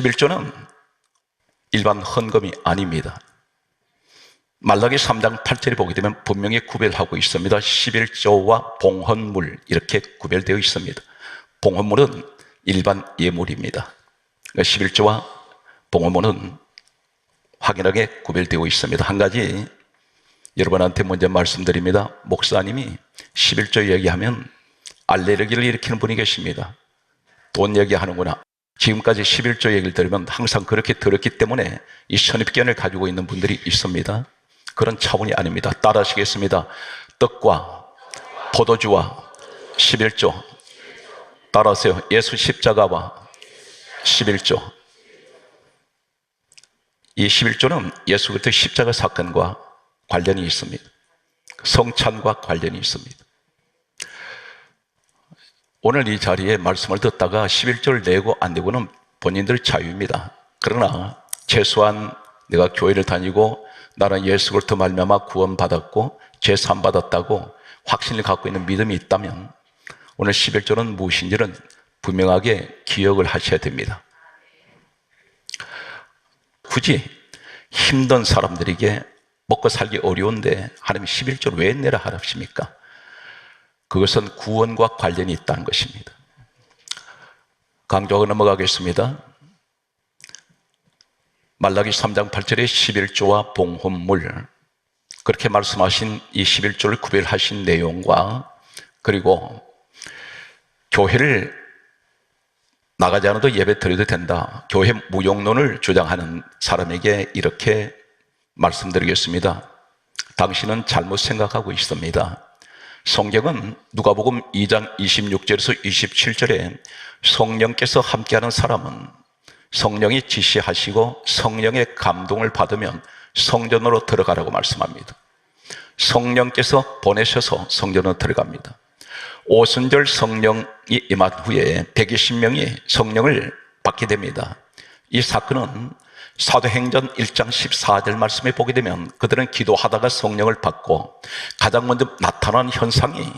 11조는 일반 헌금이 아닙니다. 말라기 3장 8절에 보게 되면 분명히 구별하고 있습니다. 11조와 봉헌물 이렇게 구별되어 있습니다. 봉헌물은 일반 예물입니다. 11조와 봉헌물은 확연하게 구별되어 있습니다. 한 가지 여러분한테 먼저 말씀드립니다. 목사님이 11조 얘기하면 알레르기를 일으키는 분이 계십니다. 돈 얘기하는구나. 지금까지 11조 얘기를 들으면 항상 그렇게 들었기 때문에 이 선입견을 가지고 있는 분들이 있습니다. 그런 차원이 아닙니다. 따라하시겠습니다. 떡과 포도주와 11조. 따라하세요. 예수 십자가와 11조. 이 11조는 예수 그리스도의 십자가 사건과 관련이 있습니다. 성찬과 관련이 있습니다. 오늘 이 자리에 말씀을 듣다가 11조를 내고 안 내고는 본인들 자유입니다. 그러나 최소한 내가 교회를 다니고 나는 예수 그리스도 말미암아 구원받았고 죄사함 받았다고 확신을 갖고 있는 믿음이 있다면 오늘 11조는 무엇인지는 분명하게 기억을 하셔야 됩니다. 굳이 힘든 사람들에게 먹고 살기 어려운데 하나님 11조를 왜 내라 하십니까? 그것은 구원과 관련이 있다는 것입니다. 강조하고 넘어가겠습니다. 말라기 3장 8절에 11조와 봉헌물, 그렇게 말씀하신 이 11조를 구별하신 내용과 그리고 교회를 나가지 않아도 예배 드려도 된다, 교회 무용론을 주장하는 사람에게 이렇게 말씀드리겠습니다. 당신은 잘못 생각하고 있습니다. 성경은 누가복음 2장 26절에서 27절에 성령께서 함께하는 사람은 성령이 지시하시고 성령의 감동을 받으면 성전으로 들어가라고 말씀합니다. 성령께서 보내셔서 성전으로 들어갑니다. 오순절 성령이 임한 후에 120명이 성령을 받게 됩니다. 이 사건은 사도행전 1장 14절 말씀에 보게 되면 그들은 기도하다가 성령을 받고 가장 먼저 나타난 현상이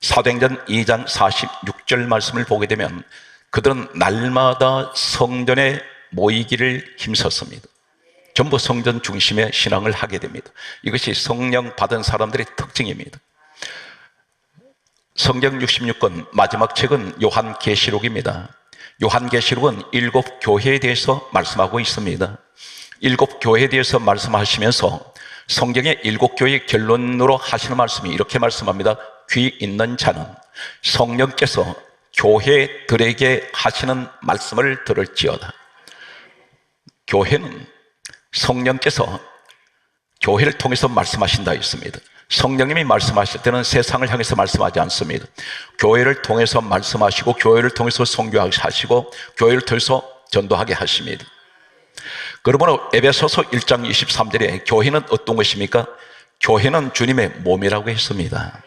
사도행전 2장 46절 말씀을 보게 되면 그들은 날마다 성전에 모이기를 힘썼습니다. 전부 성전 중심의 신앙을 하게 됩니다. 이것이 성령 받은 사람들의 특징입니다. 성경 66권 마지막 책은 요한계시록입니다. 요한계시록은 7교회에 대해서 말씀하고 있습니다. 7교회에 대해서 말씀하시면서 성경의 7교회의 결론으로 하시는 말씀이 이렇게 말씀합니다. 귀 있는 자는 성령께서 교회들에게 하시는 말씀을 들을지어다. 교회는 성령께서 교회를 통해서 말씀하신다 했습니다. 성령님이 말씀하실 때는 세상을 향해서 말씀하지 않습니다. 교회를 통해서 말씀하시고 교회를 통해서 선교하시고 교회를 통해서 전도하게 하십니다. 그러므로 에베소서 1장 23절에 교회는 어떤 것입니까? 교회는 주님의 몸이라고 했습니다.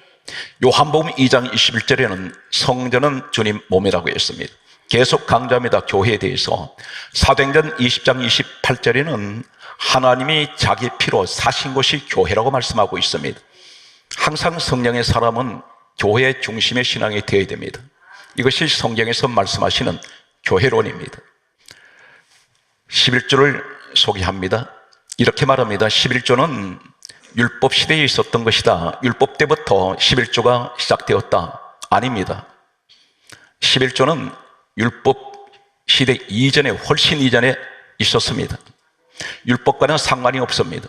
요한복음 2장 21절에는 성전은 주님 몸이라고 했습니다. 계속 강조합니다. 교회에 대해서. 사도행전 20장 28절에는 하나님이 자기 피로 사신 곳이 교회라고 말씀하고 있습니다. 항상 성령의 사람은 교회의 중심의 신앙이 되어야 됩니다. 이것이 성경에서 말씀하시는 교회론입니다. 11조를 소개합니다. 이렇게 말합니다. 11조는 율법 시대에 있었던 것이다. 율법 때부터 11조가 시작되었다. 아닙니다. 11조는 율법 시대 이전에, 훨씬 이전에 있었습니다. 율법과는 상관이 없습니다.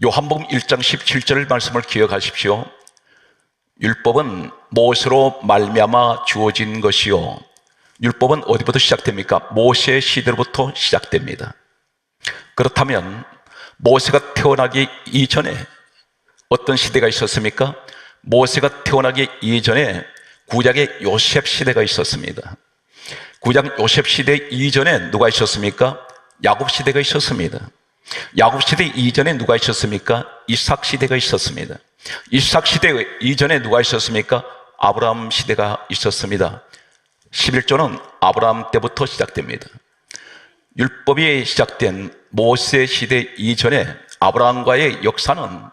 요한복음 1장 17절 말씀을 기억하십시오. 율법은 모세로 말미암아 주어진 것이요. 율법은 어디부터 시작됩니까? 모세의 시대로부터 시작됩니다. 그렇다면 모세가 태어나기 이전에 어떤 시대가 있었습니까? 모세가 태어나기 이전에 구약의 요셉 시대가 있었습니다. 구약 요셉 시대 이전에 누가 있었습니까? 야곱 시대가 있었습니다. 야곱 시대 이전에 누가 있었습니까? 이삭 시대가 있었습니다. 이삭 시대 이전에 누가 있었습니까? 아브라함 시대가 있었습니다. 11조는 아브라함 때부터 시작됩니다. 율법이 시작된 모세 시대 이전에 아브라함과의 역사는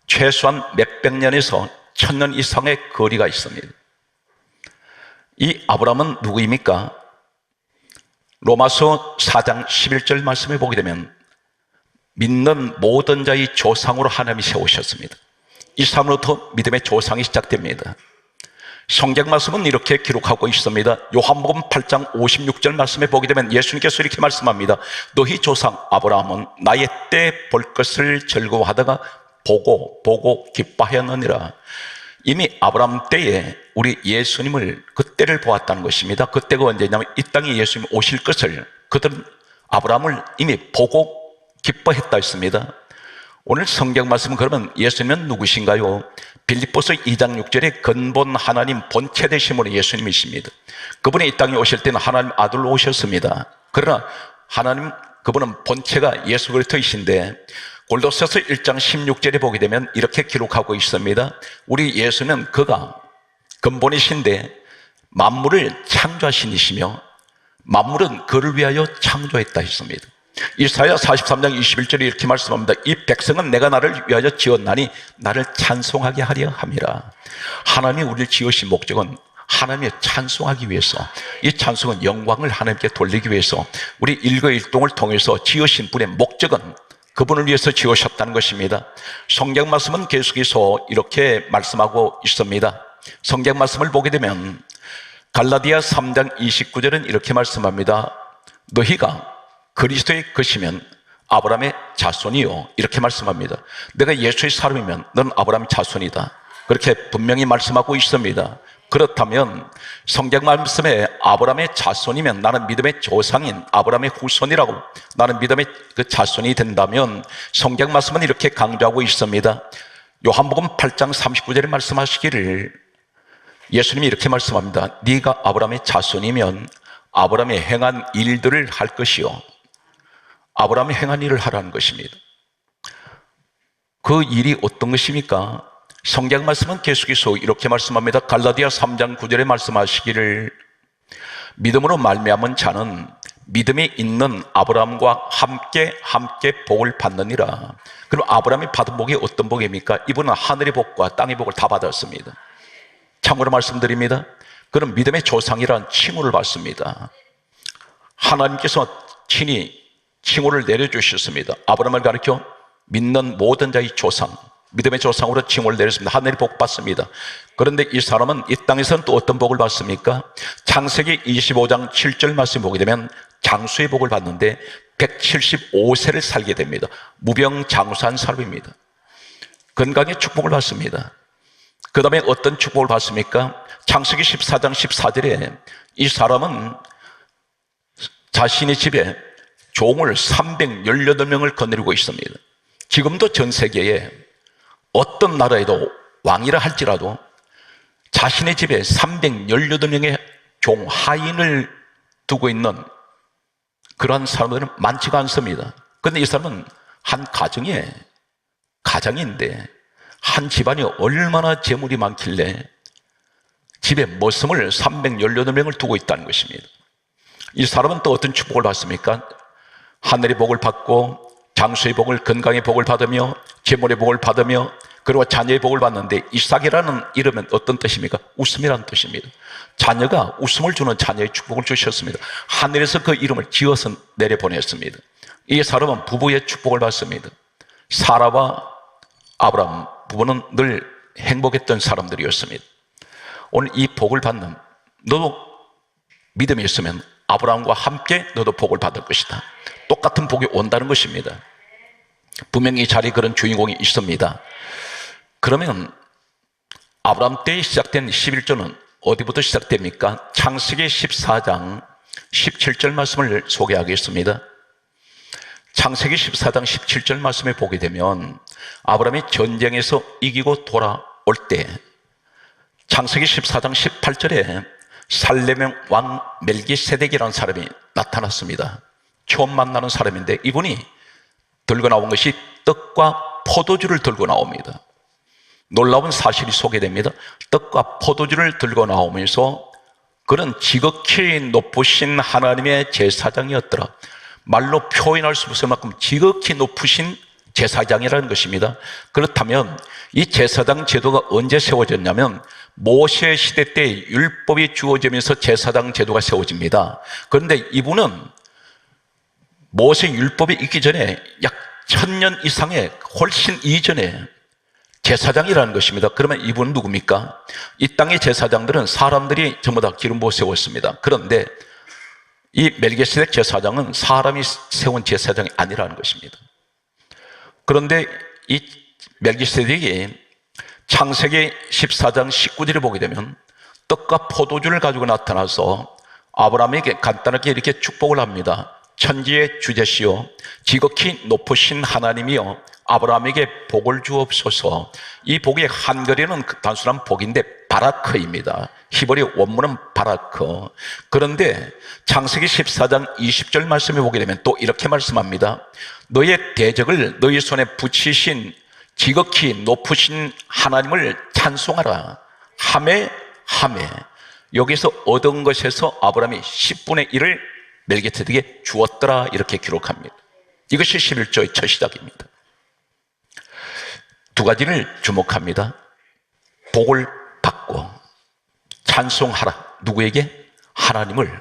최소한 몇백 년에서 1000년 이상의 거리가 있습니다. 이 아브라함은 누구입니까? 로마서 4장 11절 말씀에 보게 되면 믿는 모든 자의 조상으로 하나님이 세우셨습니다. 이 사람으로부터 믿음의 조상이 시작됩니다. 성경 말씀은 이렇게 기록하고 있습니다. 요한복음 8장 56절 말씀에 보게 되면 예수님께서 이렇게 말씀합니다. 너희 조상 아브라함은 나의 때 볼 것을 즐거워하다가 보고 기뻐하였느니라. 이미 아브라함 때에 우리 예수님을 그때를 보았다는 것입니다. 그때가 언제냐면 이 땅에 예수님 오실 것을 그들은 아브라함을 이미 보고 기뻐했다 했습니다. 오늘 성경 말씀은 그러면 예수님은 누구신가요? 빌립보서 2장 6절에 근본 하나님 본체 되심으로 예수님이십니다. 그분이 이 땅에 오실 때는 하나님 아들로 오셨습니다. 그러나 하나님 그분은 본체가 예수 그리스도이신데 골로새서 1장 16절에 보게 되면 이렇게 기록하고 있습니다. 우리 예수는 그가 근본이신데 만물을 창조하신 이시며 만물은 그를 위하여 창조했다 했습니다. 이사야 43장 21절에 이렇게 말씀합니다. 이 백성은 내가 나를 위하여 지었나니 나를 찬송하게 하려 함이라. 하나님이 우리를 지으신 목적은 하나님을 찬송하기 위해서, 이 찬송은 영광을 하나님께 돌리기 위해서 우리 일거일동을 통해서 지으신 분의 목적은 그분을 위해서 지으셨다는 것입니다. 성경 말씀은 계속해서 이렇게 말씀하고 있습니다. 성경 말씀을 보게 되면 갈라디아 3장 29절은 이렇게 말씀합니다. 너희가 그리스도의 것이면 아브라함의 자손이요, 이렇게 말씀합니다. 내가 예수의 사람이면 너는 아브라함의 자손이다, 그렇게 분명히 말씀하고 있습니다. 그렇다면 성경 말씀에 아브라함의 자손이면 나는 믿음의 조상인 아브라함의 후손이라고, 나는 믿음의 그 자손이 된다면 성경 말씀은 이렇게 강조하고 있습니다. 요한복음 8장 39절에 말씀하시기를 예수님이 이렇게 말씀합니다. 네가 아브라함의 자손이면 아브라함이 행한 일들을 할 것이요, 아브라함이 행한 일을 하라는 것입니다. 그 일이 어떤 것입니까? 성경 말씀은 계속해서 이렇게 말씀합니다. 갈라디아 3장 9절에 말씀하시기를 믿음으로 말미암은 자는 믿음이 있는 아브라함과 함께 복을 받느니라. 그럼 아브라함이 받은 복이 어떤 복입니까? 이분은 하늘의 복과 땅의 복을 다 받았습니다. 참고로 말씀드립니다. 그럼 믿음의 조상이라는 칭호를 받습니다. 하나님께서 친히 칭호를 내려주셨습니다. 아브라함을 가리켜 믿는 모든 자의 조상, 믿음의 조상으로 칭호를 내렸습니다. 하늘의 복 받습니다. 그런데 이 사람은 이 땅에서는 또 어떤 복을 받습니까? 창세기 25장 7절 말씀 보게 되면 장수의 복을 받는데 175세를 살게 됩니다. 무병장수한 사람입니다. 건강의 축복을 받습니다. 그 다음에 어떤 축복을 받습니까? 창세기 14장 14절에 이 사람은 자신의 집에 종을 318명을 거느리고 있습니다. 지금도 전 세계에 어떤 나라에도 왕이라 할지라도 자신의 집에 318명의 종, 하인을 두고 있는 그러한 사람들은 많지가 않습니다. 그런데 이 사람은 한 가정인데 한 집안이 얼마나 재물이 많길래 집에 머슴을 318명을 두고 있다는 것입니다. 이 사람은 또 어떤 축복을 받습니까? 하늘의 복을 받고 장수의 복을, 건강의 복을 받으며 재물의 복을 받으며 그리고 자녀의 복을 받는데 이삭이라는 이름은 어떤 뜻입니까? 웃음이라는 뜻입니다. 자녀가 웃음을 주는 자녀의 축복을 주셨습니다. 하늘에서 그 이름을 지어서 내려보냈습니다. 이 사람은 부부의 축복을 받습니다. 사라와 아브라함 부부는 늘 행복했던 사람들이었습니다. 오늘 이 복을 받는 너도 믿음이 있으면 아브라함과 함께 너도 복을 받을 것이다. 똑같은 복이 온다는 것입니다. 분명히 이 자리에 그런 주인공이 있습니다. 그러면 아브라함 때에 시작된 11조는 어디부터 시작됩니까? 창세기 14장 17절 말씀을 소개하겠습니다. 창세기 14장 17절 말씀에 보게 되면 아브라함이 전쟁에서 이기고 돌아올 때 창세기 14장 18절에 살레명 왕 멜기세덱이라는 사람이 나타났습니다. 처음 만나는 사람인데 이분이 들고 나온 것이 떡과 포도주를 들고 나옵니다. 놀라운 사실이 소개됩니다. 떡과 포도주를 들고 나오면서 그는 지극히 높으신 하나님의 제사장이었더라. 말로 표현할 수 없을 만큼 지극히 높으신 제사장이라는 것입니다. 그렇다면 이 제사장 제도가 언제 세워졌냐면 모세 시대 때 율법이 주어지면서 제사장 제도가 세워집니다. 그런데 이분은 모세 율법이 있기 전에 약 1000년 이상의 훨씬 이전에 제사장이라는 것입니다. 그러면 이분은 누굽니까? 이 땅의 제사장들은 사람들이 전부 다 기름 부어 세웠습니다. 그런데 이 멜기세덱 제사장은 사람이 세운 제사장이 아니라는 것입니다. 그런데 이 멜기세덱이 창세기 14장 19절을 보게 되면 떡과 포도주를 가지고 나타나서 아브라함에게 간단하게 이렇게 축복을 합니다. 천지의 주제시요 지극히 높으신 하나님이여 아브라함에게 복을 주옵소서. 이 복의 한글에는 단순한 복인데 바라크입니다. 히브리 원문은 바라크. 그런데 창세기 14장 20절 말씀에 보게 되면 또 이렇게 말씀합니다. 너의 대적을 너희 손에 붙이신 지극히 높으신 하나님을 찬송하라. 하매 여기서 얻은 것에서 아브라함이 10분의 1을 멜기세덱에게 주었더라 이렇게 기록합니다. 이것이 11조의 첫 시작입니다. 두 가지를 주목합니다. 복을 받고 찬송하라. 누구에게? 하나님을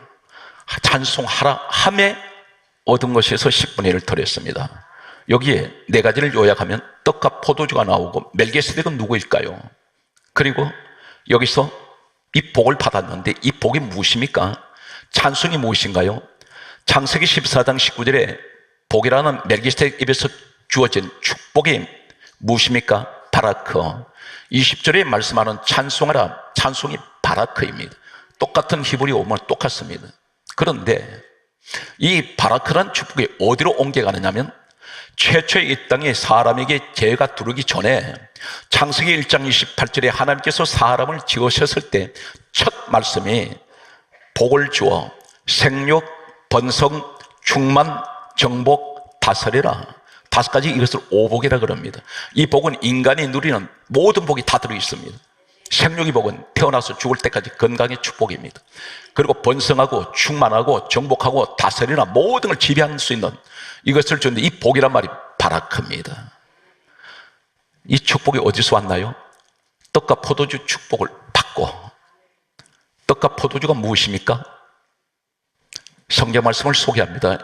찬송하라 함에 얻은 것에서 10분의 1을 덜했습니다. 여기에 네 가지를 요약하면 떡과 포도주가 나오고 멜기세덱은 누구일까요? 그리고 여기서 이 복을 받았는데 이 복이 무엇입니까? 찬송이 무엇인가요? 창세기 14장 19절에 복이라는 멜기세덱 입에서 주어진 축복이 무엇입니까? 바라크. 20절에 말씀하는 찬송하라. 찬송이 바라크입니다. 똑같은 히브리 원문 똑같습니다. 그런데 이 바라크란 축복이 어디로 옮겨가느냐면 최초의 이 땅에 사람에게 죄가 들어오기 전에 창세기 1장 28절에 하나님께서 사람을 지으셨을 때 첫 말씀이 복을 주어 생육, 번성, 충만, 정복, 다스리라. 5가지 이것을 오복이라 그럽니다. 이 복은 인간이 누리는 모든 복이 다 들어있습니다. 생육의 복은 태어나서 죽을 때까지 건강의 축복입니다. 그리고 번성하고 충만하고 정복하고 다스리나 모든 걸 지배할 수 있는 이것을 주는데 이 복이란 말이 바라크입니다. 이 축복이 어디서 왔나요? 떡과 포도주 축복을 받고. 떡과 포도주가 무엇입니까? 성경 말씀을 소개합니다.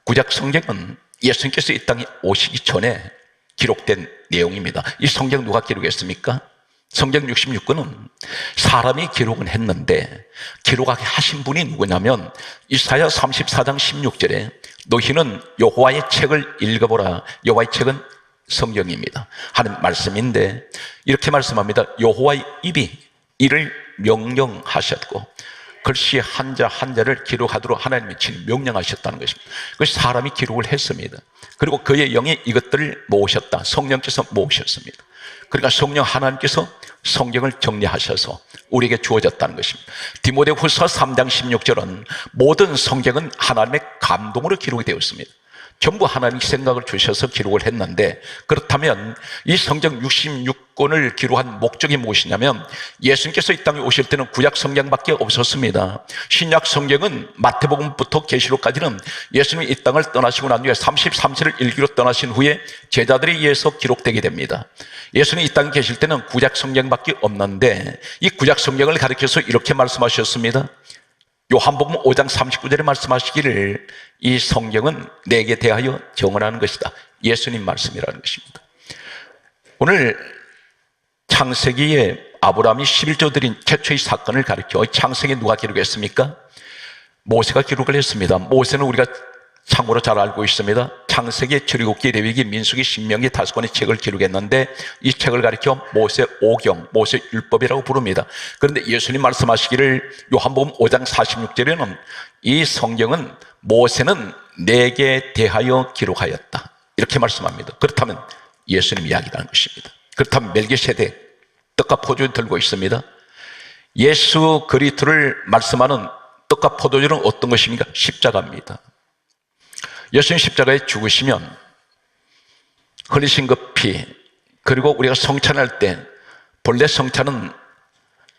구약 성경은 예수님께서 이 땅에 오시기 전에 기록된 내용입니다. 이 성경 누가 기록했습니까? 성경 66권은 사람이 기록은 했는데 기록하게 하신 분이 누구냐면 이사야 34장 16절에 너희는 여호와의 책을 읽어보라. 여호와의 책은 성경입니다 하는 말씀인데 이렇게 말씀합니다. 여호와의 입이 이를 명령하셨고 글씨 한자 한자를 기록하도록 하나님이 친 명령하셨다는 것입니다. 그것이 사람이 기록을 했습니다. 그리고 그의 영이 이것들을 모으셨다. 성령께서 모으셨습니다. 그러니까 성령 하나님께서 성경을 정리하셔서 우리에게 주어졌다는 것입니다. 디모데후서 3장 16절은 모든 성경은 하나님의 감동으로 기록이 되었습니다. 전부 하나님이 생각을 주셔서 기록을 했는데 그렇다면 이 성경 66권을 기록한 목적이 무엇이냐면 예수님께서 이 땅에 오실 때는 구약 성경밖에 없었습니다. 신약 성경은 마태복음부터 계시록까지는 예수님이 이 땅을 떠나시고 난 후에 33세를 일기로 떠나신 후에 제자들에 의해서 기록되게 됩니다. 예수님이 이 땅에 계실 때는 구약 성경밖에 없는데 이 구약 성경을 가리켜서 이렇게 말씀하셨습니다. 요한복음 5장 39절에 말씀하시기를 이 성경은 내게 대하여 정언하는 것이다. 예수님 말씀이라는 것입니다. 오늘 창세기에 아브라함이 11조 드린 최초의 사건을 가리켜 창세기에 누가 기록했습니까? 모세가 기록을 했습니다. 모세는 우리가 참고로 잘 알고 있습니다. 창세기, 출애굽기, 레위기, 민수기, 신명기 5권의 책을 기록했는데 이 책을 가리켜 모세 오경, 모세 율법이라고 부릅니다. 그런데 예수님 말씀하시기를 요한복음 5장 46절에는 이 성경은 모세는 내게 대하여 기록하였다 이렇게 말씀합니다. 그렇다면 예수님 이야기라는 것입니다. 그렇다면 멜기세덱 떡과 포도주 들고 있습니다. 예수 그리스도를 말씀하는 떡과 포도주는 어떤 것입니까? 십자가입니다. 예수님 십자가에 죽으시면 흘리신 그 피, 그리고 우리가 성찬할 때 본래 성찬은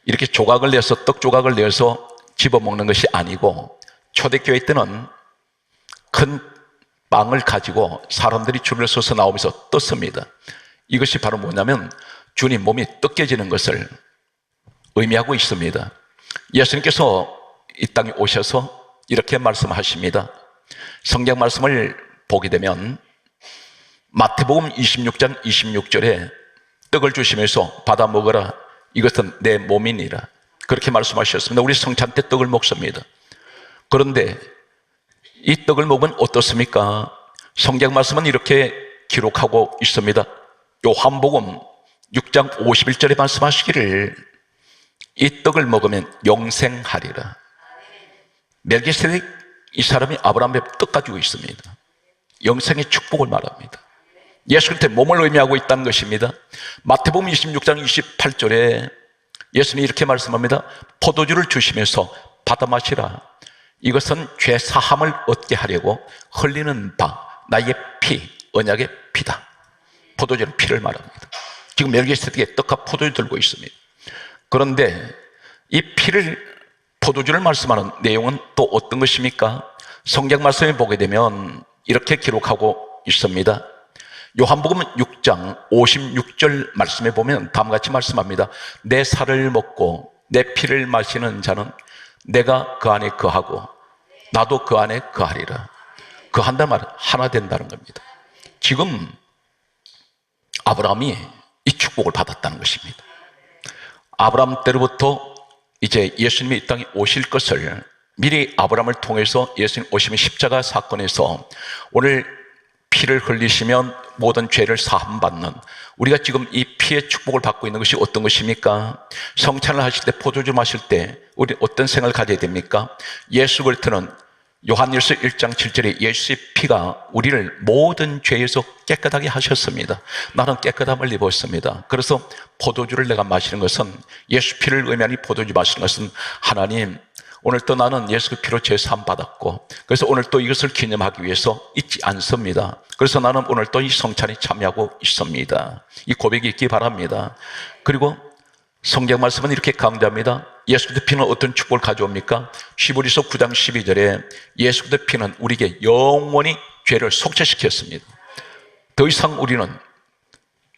이렇게 조각을 내서 떡 조각을 내서 집어먹는 것이 아니고 초대교회 때는 큰 빵을 가지고 사람들이 줄을 서서 나오면서 떴습니다. 이것이 바로 뭐냐면 주님 몸이 떡해지는 것을 의미하고 있습니다. 예수님께서 이 땅에 오셔서 이렇게 말씀하십니다. 성경 말씀을 보게 되면 마태복음 26장 26절에 떡을 주시면서 받아 먹어라, 이것은 내 몸이니라, 그렇게 말씀하셨습니다. 우리 성찬 때 떡을 먹습니다. 그런데 이 떡을 먹으면 어떻습니까? 성경 말씀은 이렇게 기록하고 있습니다. 요한복음 6장 51절에 말씀하시기를 이 떡을 먹으면 영생하리라. 멜기세덱, 이 사람이 아브라함의 떡 가지고 있습니다. 영생의 축복을 말합니다. 예수 그리스도의 몸을 의미하고 있다는 것입니다. 마태복음 26장 28절에 예수님이 이렇게 말씀합니다. 포도주를 주시면서 받아 마시라. 이것은 죄 사함을 얻게 하려고 흘리는 바 나의 피, 언약의 피다. 포도주는 피를 말합니다. 지금 멜기세덱의 떡과 포도주 들고 있습니다. 그런데 이 피를, 포도주를 말씀하는 내용은 또 어떤 것입니까? 성경 말씀에 보게 되면 이렇게 기록하고 있습니다. 요한복음 6장 56절 말씀에 보면 다음과 같이 말씀합니다. 내 살을 먹고 내 피를 마시는 자는 내가 그 안에 거하고 나도 그 안에 거하리라. 거한다는 말은 하나 된다는 겁니다. 지금 아브라함이 이 축복을 받았다는 것입니다. 아브라함 때로부터 이제 예수님이 이 땅에 오실 것을 미리 아브라함을 통해서 예수님 오시면 십자가 사건에서 오늘 피를 흘리시면 모든 죄를 사함받는, 우리가 지금 이 피의 축복을 받고 있는 것이 어떤 것입니까? 성찬을 하실 때, 포도주 마실 때 우리 어떤 생각을 가져야 됩니까? 예수 그리스도는 요한일서 1장 7절에 예수의 피가 우리를 모든 죄에서 깨끗하게 하셨습니다. 나는 깨끗함을 입었습니다. 그래서 포도주를 내가 마시는 것은, 예수 피를 의미하는 포도주 마시는 것은, 하나님, 오늘 또 나는 예수 피로 죄 사함 받았고, 그래서 오늘 또 이것을 기념하기 위해서 잊지 않습니다. 그래서 나는 오늘 또 이 성찬에 참여하고 있습니다. 이 고백이 있기 바랍니다. 그리고 성경 말씀은 이렇게 강조합니다. 예수 그리스도 피는 어떤 축복을 가져옵니까? 히브리서 9장 12절에 예수 그리스도 피는 우리에게 영원히 죄를 속죄시켰습니다. 더 이상 우리는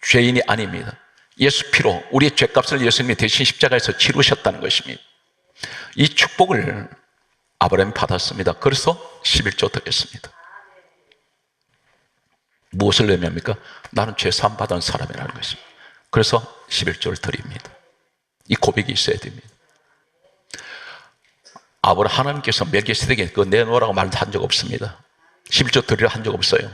죄인이 아닙니다. 예수 피로 우리의 죄값을 예수님이 대신 십자가에서 치르셨다는 것입니다. 이 축복을 아브라함이 받았습니다. 그래서 11조 드렸습니다. 무엇을 의미합니까? 나는 죄 사함 받은 사람이라는 것입니다. 그래서 11조를 드립니다. 이 고백이 있어야 됩니다. 하나님께서 멜기세덱에게 그거 내놓으라고 말한 적 없습니다. 11조 드리라 한 적 없어요.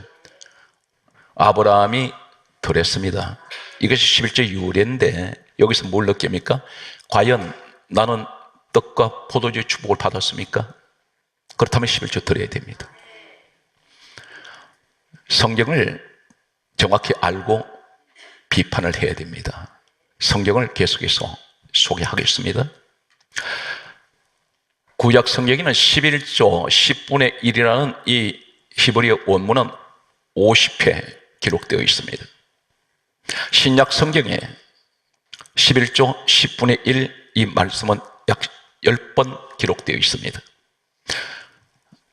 아브라함이 드렸습니다. 이것이 11조 유래인데 여기서 뭘 느낍니까? 과연 나는 떡과 포도주의 축복을 받았습니까? 그렇다면 11조 드려야 됩니다. 성경을 정확히 알고 비판을 해야 됩니다. 성경을 계속해서 소개하겠습니다. 구약 성경에는 11조 10분의 1이라는 이 히브리어 원문은 50회 기록되어 있습니다. 신약 성경에 11조 10분의 1 이 말씀은 약 10번 기록되어 있습니다.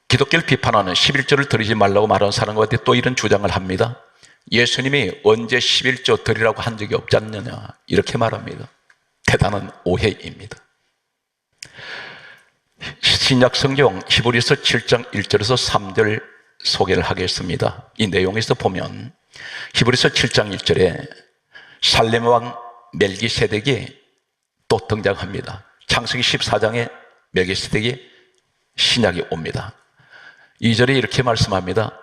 기독교를 비판하는 11조를 드리지 말라고 말하는 사람과 또 이런 주장을 합니다. 예수님이 언제 11조 드리라고 한 적이 없지 않느냐, 이렇게 말합니다. 대단한 오해입니다. 신약 성경 히브리서 7장 1절에서 3절 소개를 하겠습니다. 이 내용에서 보면 히브리서 7장 1절에 살렘 왕 멜기세덱이 또 등장합니다. 창세기 14장에 멜기세덱이 신약이 옵니다. 2절에 이렇게 말씀합니다.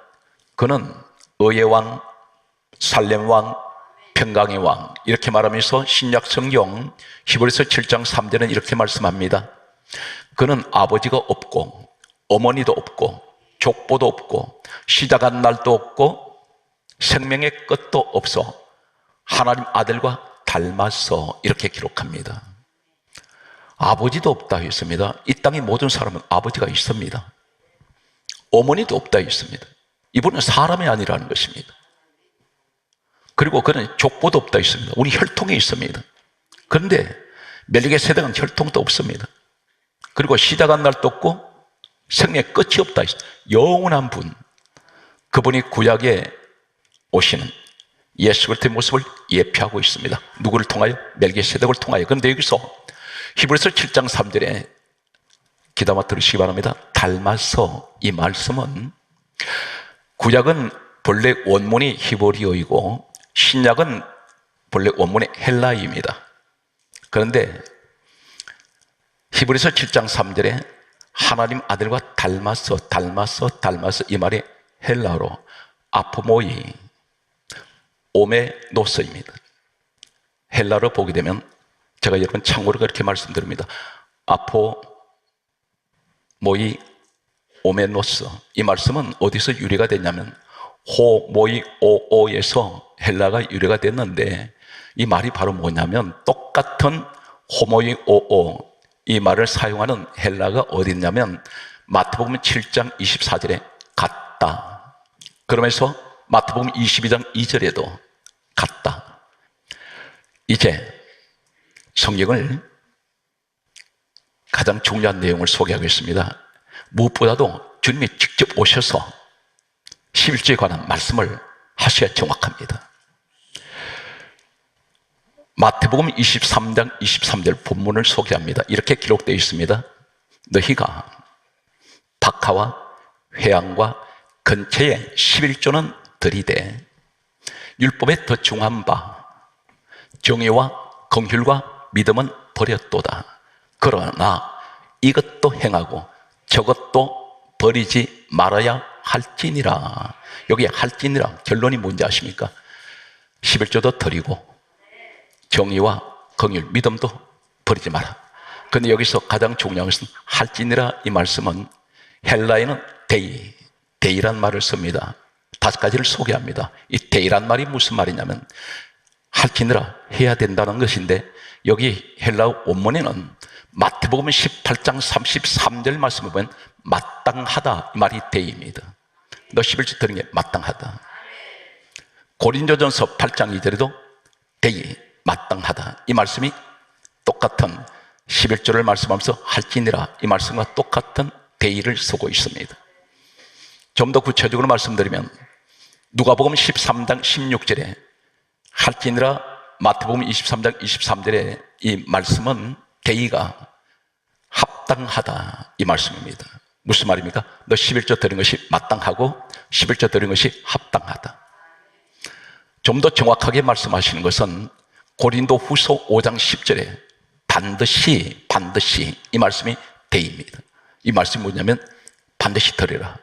그는 의의 왕, 살렘 왕, 평강의 왕, 이렇게 말하면서 신약 성경 히브리서 7장 3절은 이렇게 말씀합니다. 그는 아버지가 없고 어머니도 없고 족보도 없고 시작한 날도 없고 생명의 끝도 없어 하나님 아들과 닮았어, 이렇게 기록합니다. 아버지도 없다 했습니다. 이 땅의 모든 사람은 아버지가 있습니다. 어머니도 없다 했습니다. 이분은 사람이 아니라는 것입니다. 그리고 그는 족보도 없다 했습니다. 우리 혈통에 있습니다. 그런데 멜기세덱은 혈통도 없습니다. 그리고 시작한 날도 없고 생명의 끝이 없다 했습니다. 영원한 분, 그분이 구약에 오시는 예수 그리스도의 모습을 예표하고 있습니다. 누구를 통하여? 멜기세덱을 통하여. 그런데 여기서 히브리서 7장 3절에 귀담아 들으시기 바랍니다. 닮아서, 이 말씀은 구약은 본래 원문이 히브리어이고 신약은 본래 원문이 헬라어입니다. 그런데 히브리서 7장 3절에 하나님 아들과 닮아서 이 말이 헬라어로 아포모이 오메노스입니다. 헬라어로 보게 되면 제가 여러분 참고로 그렇게 말씀드립니다. 아포모이 오메노스, 이 말씀은 어디서 유래가 됐냐면 호모이 오오에서 헬라가 유래가 됐는데, 이 말이 바로 뭐냐면 똑같은 호모이 오오, 이 말을 사용하는 헬라가 어디 있냐면 마태복음 7장 24절에 같다. 그러면서 마태복음 22장 2절에도 같다. 이제 성경을 가장 중요한 내용을 소개하겠습니다. 무엇보다도 주님이 직접 오셔서 11조에 관한 말씀을 하셔야 정확합니다. 마태복음 23장 23절 본문을 소개합니다. 이렇게 기록되어 있습니다. 너희가 박하와 회양과 근처에 11조는 드리되 율법에 더 중한 바 정의와 긍휼과 믿음은 버렸도다. 그러나 이것도 행하고 저것도 버리지 말아야 할지니라. 여기 할지니라 결론이 뭔지 아십니까? 11조도 드리고 정의와 긍휼, 믿음도 버리지 마라. 그런데 여기서 가장 중요한 것은 할지니라, 이 말씀은 헬라에는 데이란 말을 씁니다. 5가지를 소개합니다. 이 데이란 말이 무슨 말이냐면 할지니라, 해야 된다는 것인데, 여기 헬라어 원문에는 마태복음 18장 33절 말씀을 보면 마땅하다, 이 말이 데이입니다. 너 11조 드린 게 마땅하다. 고린도전서 8장 2절에도 데이, 마땅하다, 이 말씀이 똑같은 11조를 말씀하면서 할지니라, 이 말씀과 똑같은 데이를 쓰고 있습니다. 좀 더 구체적으로 말씀드리면 누가복음 13장 16절에 할지니라, 마태복음 23장 23절에 이 말씀은 데이가 합당하다, 이 말씀입니다. 무슨 말입니까? 너 11조 드린 것이 마땅하고 11조 드린 것이 합당하다. 좀 더 정확하게 말씀하시는 것은 고린도 후서 5장 10절에 반드시 이 말씀이 데이입니다. 이 말씀이 뭐냐면 반드시 드리라.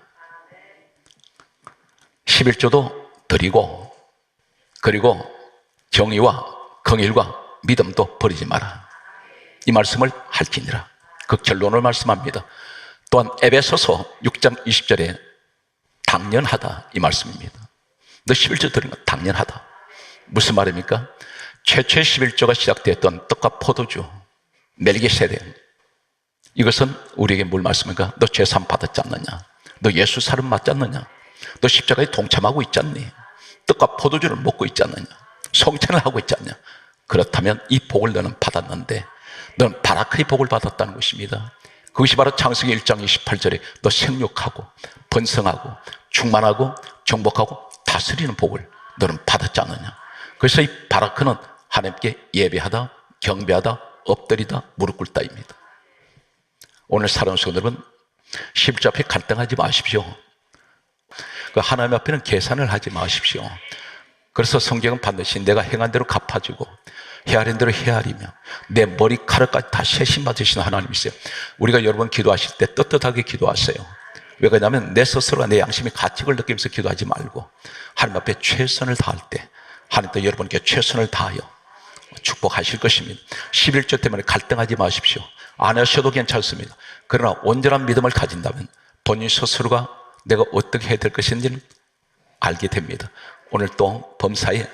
11조도 드리고, 그리고 정의와 긍휼과 믿음도 버리지 마라, 이 말씀을 할지니라, 그 결론을 말씀합니다. 또한 에베소서 6장 20절에 당연하다, 이 말씀입니다. 너 11조 드린 거 당연하다. 무슨 말입니까? 최초의 11조가 시작되었던 떡과 포도주 멜기세덱, 이것은 우리에게 뭘 말씀입니까? 너 죄사함 받았지 않느냐? 너 예수 사름 맞지 않느냐? 너 십자가에 동참하고 있지 않니? 떡과 포도주를 먹고 있지 않느냐? 성찬을 하고 있지 않냐? 그렇다면 이 복을 너는 받았는데, 너는 바라크의 복을 받았다는 것입니다. 그것이 바로 창세기 1장 28절에 너 생육하고 번성하고 충만하고 정복하고 다스리는 복을 너는 받았지 않느냐? 그래서 이 바라크는 하나님께 예배하다, 경배하다, 엎드리다, 무릎 꿇다입니다. 오늘 사랑하는 성도 여러분, 11조 앞에 갈등하지 마십시오. 하나님 앞에는 계산을 하지 마십시오. 그래서 성경은 반드시 내가 행한 대로 갚아주고 헤아린 대로 헤아리며 내 머리카락까지 다 세심 받으시는 하나님이세요. 우리가 여러분 기도하실 때 떳떳하게 기도하세요. 왜 그러냐면 내 스스로가 내 양심의 가책을 느끼면서 기도하지 말고 하나님 앞에 최선을 다할 때 하나님도 여러분께 최선을 다하여 축복하실 것입니다. 11조 때문에 갈등하지 마십시오. 안 하셔도 괜찮습니다. 그러나 온전한 믿음을 가진다면 본인 스스로가 내가 어떻게 해야 될 것인지는 알게 됩니다. 오늘 또 범사에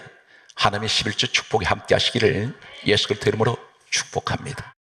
하나님의 11조 축복이 함께 하시기를 예수 그리스도 이름으로 축복합니다.